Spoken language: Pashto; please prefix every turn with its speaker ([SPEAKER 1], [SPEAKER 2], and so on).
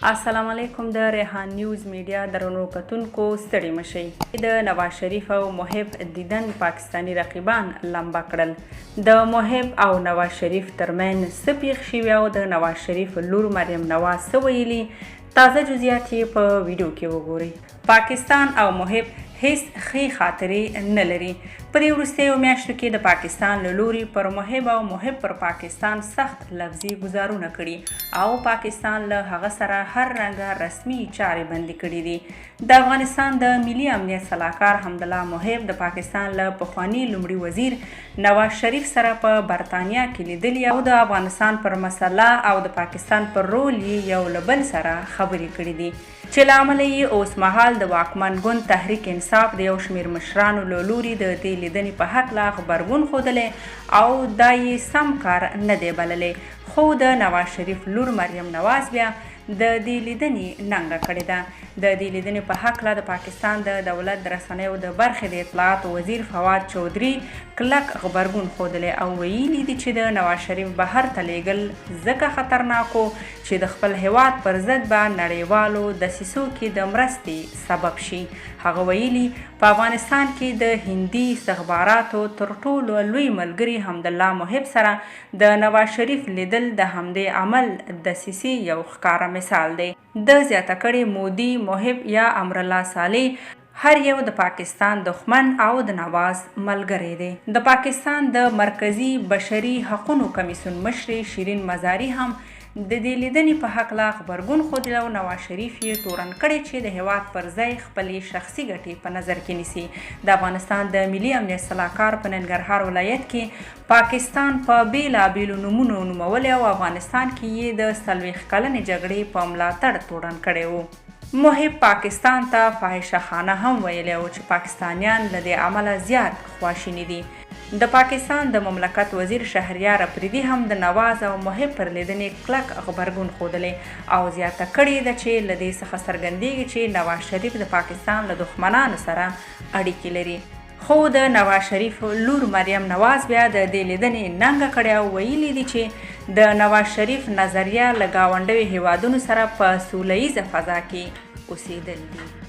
[SPEAKER 1] السلام علیکم. د ریحان نیوز میډیا درنو کتونکو ستړي مشئ. د نواز شریف او محب دیدن پاکستانی رقیبان لمبا کړل. د محب او نواز شریف ترمنځ څه پیښ شوي او د نواز شریف لور مریم نواز څه ویلي، تازه جزئیات یې په ویډیو کې وګورئ. پاکستان او محب هیڅ ښې خاطرې نه لري. په دې وروستیو میاشتو کې د پاکستان له لوري پر محب او محب پر پاکستان سخت لفظي ګزارونه کړي او پاکستان له هغه سره هر رنګه رسمي چارې بندي کړي دي. د افغانستان د ملي امنیت سلاکار حمدالله محب د پاکستان له پخواني لومړي وزیر نواز شریف سره په برطانیه کې لیدلي او د افغانستان پر مسله او د پاکستان پر رول یې یو له بل سره خبرې کړي دي، چې له امله یې اوس مهال د واکمن ګوند تحریک انصاف د یو شمېر مشرانو له لوري د دې لیدنې په هکله غبرګون ښودلی او دا یې سم کار نه دی بللی. خو د نواز شریف لور مریم نواز بیا د دې لیدنې ننګه کړې ده. د دې لیدنې په هکله د پاکستان د دولت د رسنیو د برخې د اطلاعاتو وزیر فواد چودھري کلک غبرګون ښودلی او ویلي دي چې د نواز شریف بهر ته لیږل ځکه خطرناک و چې د خپل هیواد پر ضد به نړیوالو دسیسو کې د مرستې سبب شي. هغه ویلي په افغانستان کې د هندي استخباراتو تر ټولو لوی ملګري حمدالله محب سره د نواز شریف لیدل د همدې عمل دسیسې یو ښکاره مثال دی. د زیاته کړې مودي، محب یا امرالله صالح هر یو د پاکستان دښمن او د نواز ملګری دی. د پاکستان د مرکزي بشري حقوقو کمیسیون مشرې شیرین مزاري هم د دې لیدنې په هکله غبرګون ښودلی او نواز شریف یې تورن کړی چې د هیواد پر ځای خپلې شخصي ګټې په نظر کې نیسي. د افغانستان د ملي امنیت سلاکار په ننګرهار ولایت کې پاکستان په بیلابیلو نومونو نومولی او افغانستان کې یې د 40 کلنې جګړې په ملاتړ تورن کړی و. محب پاکستان ته فاحشه خانه هم ویلی و چې پاکستانیان له دې عمله زیات خواشیني دي. د پاکستان د مملکت وزیر شهریار افریدي هم د نواز او محب پر لیدنې کلک غبرګون ښودلی او زیاته کړې ده چې له دې څخه څرګندیږي چې نواز شریف د پاکستان له دښمنانو سره اړیکې لري. خو د نواز شریف لور مریم نواز بیا د دې لیدنې ننګه کړې او ویلي دي چې د نواز شریف نظریه له ګاونډیو هیوادونو سره په سوله ییزه فضا کې اوسېدل دي.